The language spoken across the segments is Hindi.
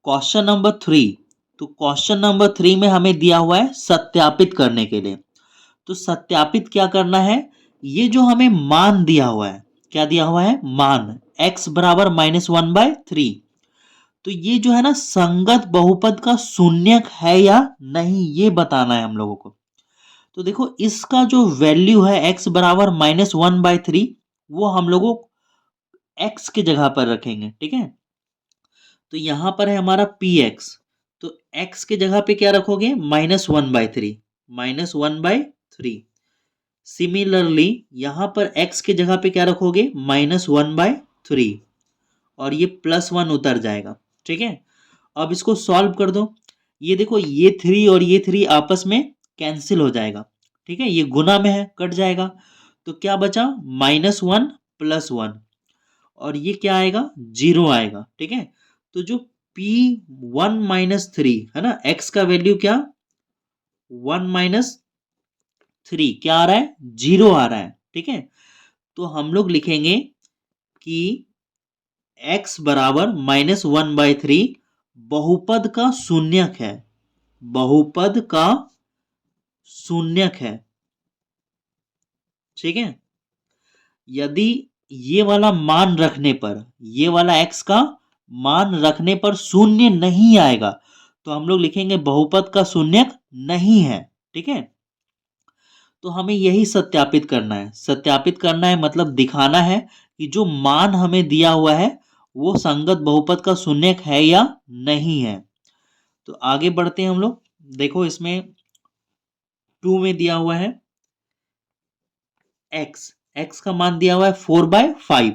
Question number 3। तो क्वेश्चन नंबर 3 में हमें दिया हुआ है सत्यापित करने के लिए। तो सत्यापित क्या करना है, ये जो हमें मान दिया हुआ है, क्या दिया हुआ है, मान x बराबर -1/3। तो ये जो है ना संगत बहुपद का शून्यक है या नहीं, ये बताना है हम लोगों को। तो देखो इसका जो वैल्यू है x बराबर -1/3, वो हम लोगों x की जगह पर रखेंगे, ठीक है। तो यहां पर है हमारा px, तो x की जगह पे क्या रखोगे, -1/3, -1/3। सिमिलरली यहां पर x की जगह पे क्या रखोगे, -1/3, और ये +1 उतर जाएगा, ठीक है। अब इसको सॉल्व कर दो। ये देखो ये 3 और ये 3 आपस में कैंसिल हो जाएगा, ठीक है, ये गुना में है, कट जाएगा। तो क्या बचा, -1 +1, और ये क्या आएगा, 0 आएगा, ठीक है। तो जो P1 - 3 है ना, x का वैल्यू क्या, 1 - 3 क्या आ रहा है, 0 आ रहा है, ठीक है। तो हम लोग लिखेंगे कि x बराबर -1/3 बहुपद का शून्यक है, बहुपद का शून्यक है, ठीक है। यदि ये वाला मान रखने पर, ये वाला x का मान रखने पर शून्य नहीं आएगा, तो हम लोग लिखेंगे बहुपद का शून्यक नहीं है, ठीक है। तो हमें यही सत्यापित करना है, सत्यापित करना है मतलब दिखाना है कि जो मान हमें दिया हुआ है वो संगत बहुपद का शून्यक है या नहीं है। तो आगे बढ़ते हैं हम लोग। देखो इसमें 2 में दिया हुआ है x का मान दिया हुआ है 4/5।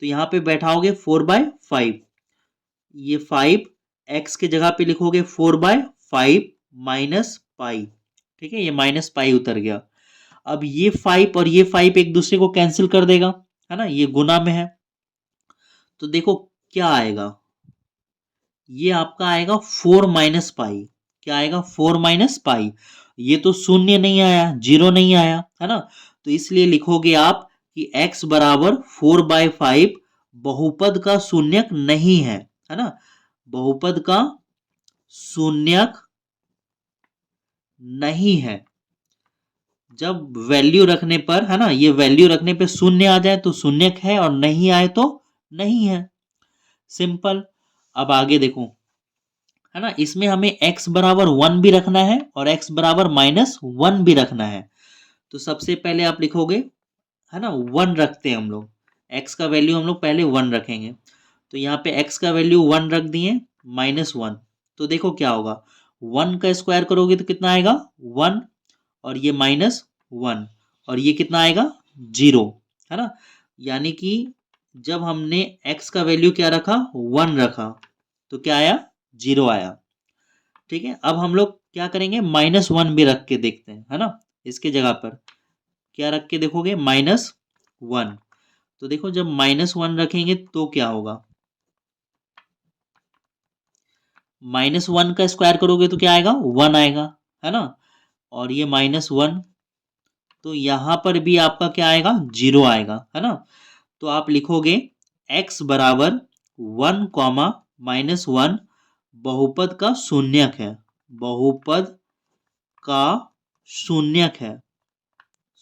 तो यहां पे बैठाओगे 4/5, ये 5 x की जगह पे लिखोगे 4/5 माइनस पाई, ठीक है, ये माइनस पाई उतर गया। अब ये 5 और ये 5 एक दूसरे को कैंसिल कर देगा, है ना, ये गुना में है। तो देखो क्या आएगा, ये आपका आएगा 4 - पाई। क्या आएगा, 4 - पाई। ये तो शून्य नहीं आया, 0 नहीं आया, है ना। तो इसलिए लिखोगे आप कि x बराबर 4/5 बहुपद का शून्यक नहीं है ना, बहुपद का शून्यक नहीं है। जब वैल्यू रखने पर, है ना, ये वैल्यू रखने पे शून्य आ जाए तो शून्यक है, और नहीं आए तो नहीं है, सिंपल। अब आगे देखो, है ना, इसमें हमें x बराबर 1 भी रखना है और x बराबर -1 भी रखना है। तो सबसे पहले आप लिखोगे, है ना, 1 रखते हैं हम लोग, x का वैल्यू हम लोग पहले 1 रखेंगे। तो यहाँ पे x का वैल्यू 1 रख दिए, -1। तो देखो क्या होगा, 1 का स्क्वायर करोगे तो कितना आएगा, 1, और ये -1, और ये कितना आएगा, 0, है ना। यानी कि जब हमने x का वैल्यू क्या रखा, 1 रखा, तो क्या आया, 0 आया, ठीक है। अब हम लोग क्या करेंगे, -1 भी रख के देखते हैं, है ना। इसके जगह पर क्या रख के देखोगे, -1। तो देखो जब -1 रखेंगे तो क्या होगा, -1 का स्क्वायर करोगे तो क्या आएगा, 1 आएगा, है ना। और ये -1, तो यहां पर भी आपका क्या आएगा, 0 आएगा, है ना। तो आप लिखोगे x बराबर 1, -1 बहुपद का शून्यक है, बहुपद का शून्यक है,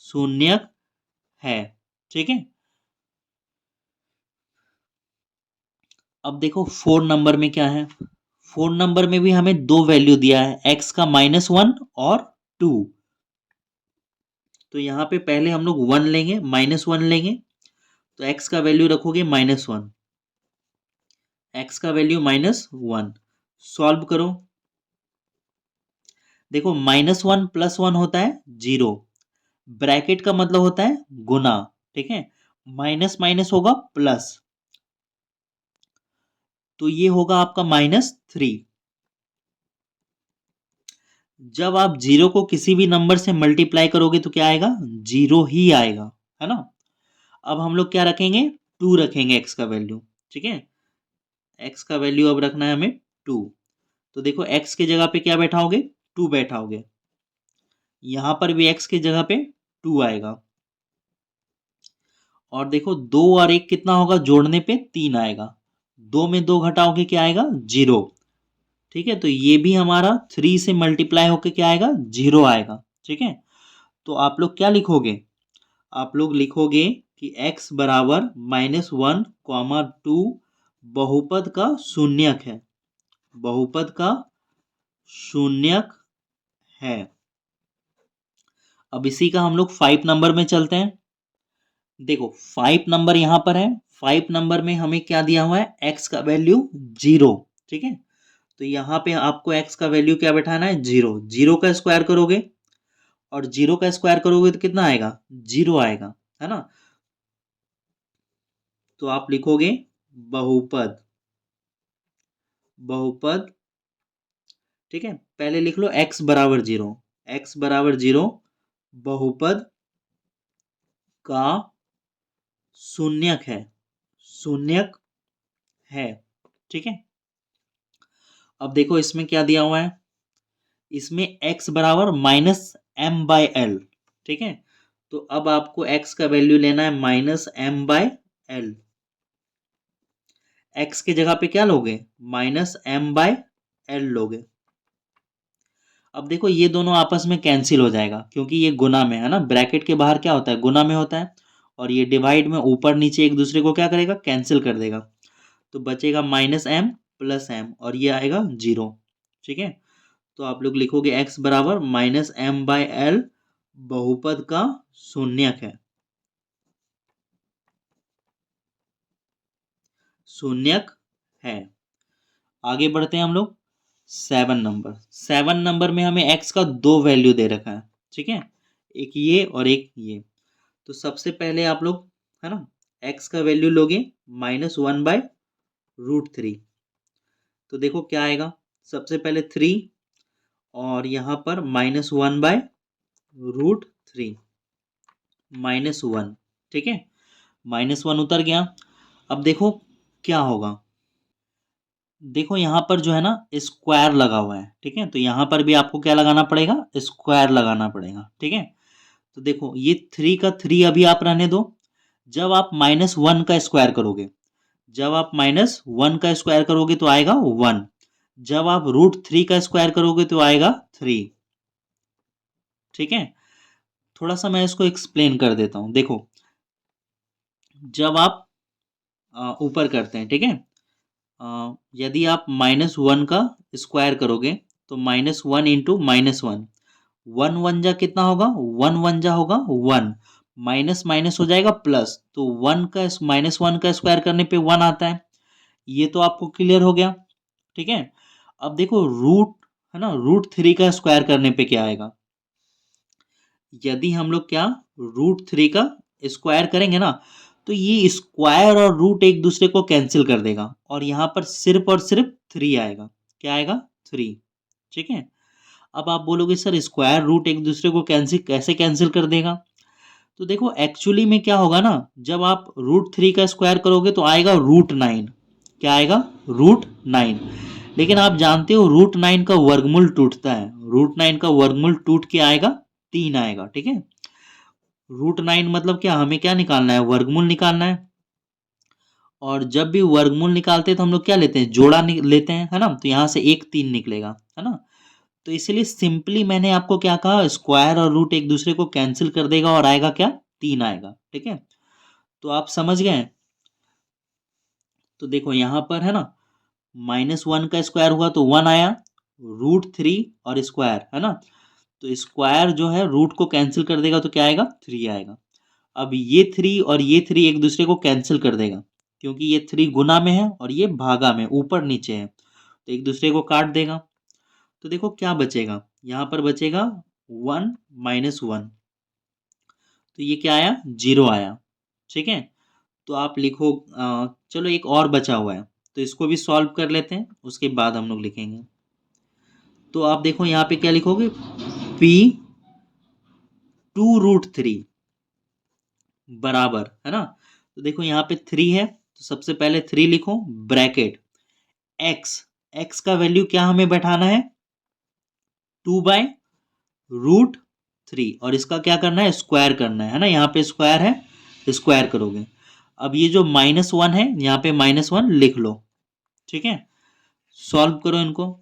शून्यक है, ठीक है। अब देखो 4 नंबर में क्या है, 4 नंबर में भी हमें दो वैल्यू दिया है, x का -1 और 2। तो यहाँ पे पहले हम लोग 1 लेंगे, -1 लेंगे, तो x का वैल्यू रखोगे -1, x का वैल्यू -1, सॉल्व करो। देखो -1 +1 होता है 0, ब्रैकेट का मतलब होता है गुना, ठीक है, माइनस माइनस होगा प्लस, तो ये होगा आपका -3। जब आप 0 को किसी भी नंबर से मल्टीप्लाई करोगे तो क्या आएगा, 0 ही आएगा, है ना। अब हम लोग क्या रखेंगे, 2 रखेंगे x का वैल्यू, ठीक है, x का वैल्यू अब रखना है हमें 2। तो देखो x की जगह पे क्या बैठाओगे, 2 बैठाओगे, यहां पर भी x की जगह पे 2 आएगा, और देखो 2 और 1 कितना होगा, जोड़ने पे 3 आएगा, 2 में 2 घटाओगे क्या आएगा, 0। ठीक है, तो ये भी हमारा 3 से मल्टीप्लाई होके क्या आएगा, 0 आएगा। ठीक है, तो आप लोग क्या लिखोगे, आप लोग लिखोगे कि x बराबर -1, 2 बहुपद का शून्यक है, बहुपद का शून्यक है। अब इसी का हम लोग 5 नंबर में चलते हैं। देखो 5 नंबर यहाँ पर है, 5 नंबर में हमें क्या दिया हुआ है, x का वैल्यू 0। ठीक है, तो यहाँ पे आपको x का वैल्यू क्या बैठाना है, 0। 0 का स्क्वायर करोगे और 0 का स्क्वायर करोगे तो कितना आएगा, 0 आएगा, है ना। तो आप लिखोगे बहुपद, बहुपद। ठीक है, पहले लिख लो x बराबर 0, x बराबर 0 बहुपद का शून्यक है, शून्यक है। ठीक है, अब देखो इसमें क्या दिया हुआ है, इसमें x बराबर -m/l। ठीक है, तो अब आपको x का वैल्यू लेना है -m/l। x की जगह पे क्या लोगे, -m/l लोगे। अब देखो ये दोनों आपस में कैंसिल हो जाएगा क्योंकि ये गुना में है ना, ब्रैकेट के बाहर क्या होता है, गुना में होता है, और ये डिवाइड में ऊपर नीचे एक दूसरे को क्या करेगा, कैंसिल कर देगा। तो बचेगा -m+m और ये आएगा 0। ठीक है, तो आप लोग लिखोगे x बराबर -m/l बहुपद का शून्यक है, शून्यक है। आगे बढ़ते हैं हम लोग 7 नंबर। 7 नंबर में हमें x का 2 वैल्यू दे रखा है। ठीक है, एक ये और एक ये। तो सबसे पहले आप लोग है ना x का वैल्यू लोगे -1/√3। तो देखो क्या आएगा, सबसे पहले 3 और यहाँ पर -1/√3, -1। ठीक है, -1 उतर गया। अब देखो क्या होगा, देखो यहाँ पर जो है ना स्क्वायर लगा हुआ है। ठीक है, तो यहाँ पर भी आपको क्या लगाना पड़ेगा, स्क्वायर लगाना पड़ेगा। ठीक है, तो देखो ये 3 का 3 अभी आप रहने दो। जब आप -1 का स्क्वायर करोगे, जब आप -1 का स्क्वायर करोगे तो आएगा 1। जब आप √3 का स्क्वायर करोगे तो आएगा 3। ठीक है, थोड़ा सा मैं इसको एक्सप्लेन कर देता हूँ। देखो जब आप ऊपर करते हैं, ठीक है, यदि आप -1 का स्क्वायर करोगे तो -1 इंटू -1, 1 1 जा कितना होगा, 1 1 जा होगा 1, माइनस माइनस हो जाएगा प्लस, तो 1 का -1 का स्क्वायर करने पे 1 आता है। ये तो आपको क्लियर हो गया। ठीक है, अब देखो रूट है ना, √3 का स्क्वायर करने पे क्या आएगा, यदि हम लोग क्या √3 का स्क्वायर करेंगे ना, तो ये स्क्वायर और रूट एक दूसरे को कैंसिल कर देगा और यहाँ पर सिर्फ और सिर्फ 3 आएगा। क्या आएगा, 3। ठीक है, अब आप बोलोगे सर स्क्वायर रूट एक दूसरे को कैंसिल कैसे कैंसिल कर देगा, तो देखो एक्चुअली में क्या होगा ना, जब आप √3 का स्क्वायर करोगे तो आएगा √9। क्या आएगा, √9। लेकिन आप जानते हो √9 का वर्गमूल टूटता है, √9 का वर्गमूल टूट के आएगा 3 आएगा। ठीक है, √9 मतलब क्या, हमें क्या निकालना है, वर्गमूल निकालना है। और जब भी वर्गमूल निकालते हैं तो हम लोग क्या लेते हैं, जोड़ा लेते हैं, है ना, तो यहाँ से 1 3 निकलेगा, है ना। तो इसलिए सिंपली मैंने आपको क्या कहा, स्क्वायर और रूट एक दूसरे को कैंसिल कर देगा और आएगा क्या, 3 आएगा। ठीक है, तो आप समझ गए। तो देखो यहाँ पर है ना -1 का स्क्वायर हुआ तो 1 आया, √3 और स्क्वायर है ना, तो स्क्वायर जो है रूट को कैंसिल कर देगा तो क्या आएगा, 3 आएगा। अब ये 3 और ये 3 एक दूसरे को कैंसिल कर देगा क्योंकि ये 3 गुना में है और ये भागा में ऊपर नीचे है, तो एक दूसरे को काट देगा। तो देखो क्या बचेगा, यहाँ पर बचेगा 1 -1, तो ये क्या आया, 0 आया। ठीक है, तो आप लिखो चलो एक और बचा हुआ है तो इसको भी सॉल्व कर लेते हैं, उसके बाद हम लोग लिखेंगे। तो आप देखो यहाँ पे क्या लिखोगे, p 2√3 बराबर है ना, तो देखो यहाँ पे 3 है तो सबसे पहले 3 लिखो ब्रैकेट x, x का वैल्यू क्या हमें बैठाना है, 2/√3 और इसका क्या करना है, स्क्वायर करना है ना, यहाँ पे स्क्वायर है, स्क्वायर करोगे। अब ये जो -1 है यहाँ पे -1 लिख लो। ठीक है, सॉल्व करो इनको।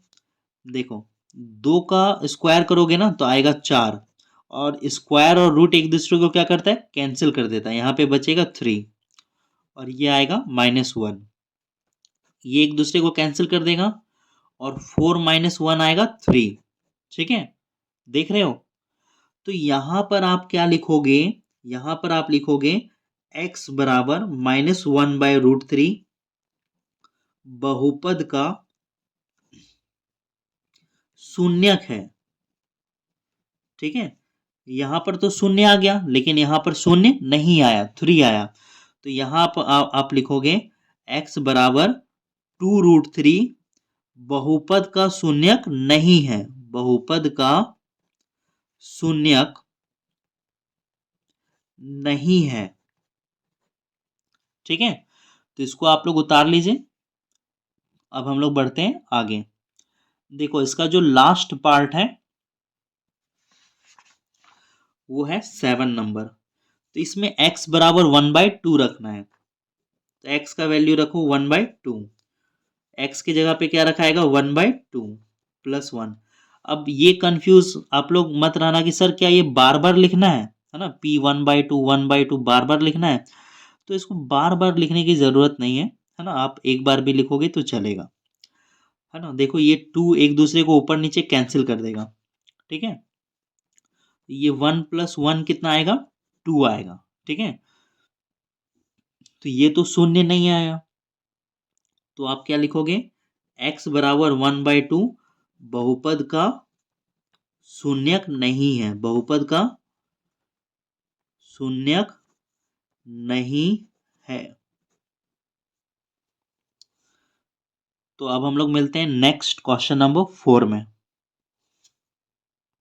देखो, 2 का स्क्वायर करोगे ना तो आएगा 4, और स्क्वायर और रूट एक दूसरे को क्या करता है, कैंसिल कर देता है। यहाँ पे बचेगा 3 और ये आएगा -1, ये एक दूसरे को कैंसिल कर देगा और 4 - 1 आएगा 3। ठीक है, देख रहे हो? तो यहां पर आप क्या लिखोगे, यहां पर आप लिखोगे x बराबर -1/√3 बहुपद का शून्यक है। ठीक है, यहां पर तो शून्य आ गया, लेकिन यहां पर शून्य नहीं आया, 3 आया। तो यहां पर आप लिखोगे x बराबर 2√3 बहुपद का शून्यक नहीं है, बहुपद का शून्यक नहीं है। ठीक है, तो इसको आप लोग उतार लीजिए। अब हम लोग बढ़ते हैं आगे। देखो, इसका जो लास्ट पार्ट है वो है 7 नंबर। तो इसमें x बराबर 1/2 रखना है। तो x का वैल्यू रखो 1/2, x की जगह पे क्या रखाएगा 1/2 +1। अब ये कंफ्यूज आप लोग मत रहना कि सर क्या ये बार बार लिखना है ना, p 1/2 बार बार लिखना है। तो इसको बार बार लिखने की जरूरत नहीं है ना, आप एक बार भी लिखोगे तो चलेगा, है ना। देखो, ये 2 एक दूसरे को ऊपर नीचे कैंसिल कर देगा। ठीक है, ये 1 + 1 कितना आएगा, 2 आएगा। ठीक है, तो ये तो शून्य नहीं आया, तो आप क्या लिखोगे, x बराबर 1/2 बहुपद का शून्यक नहीं है, बहुपद का शून्यक नहीं है। तो अब हम लोग मिलते हैं नेक्स्ट क्वेश्चन नंबर 4 में।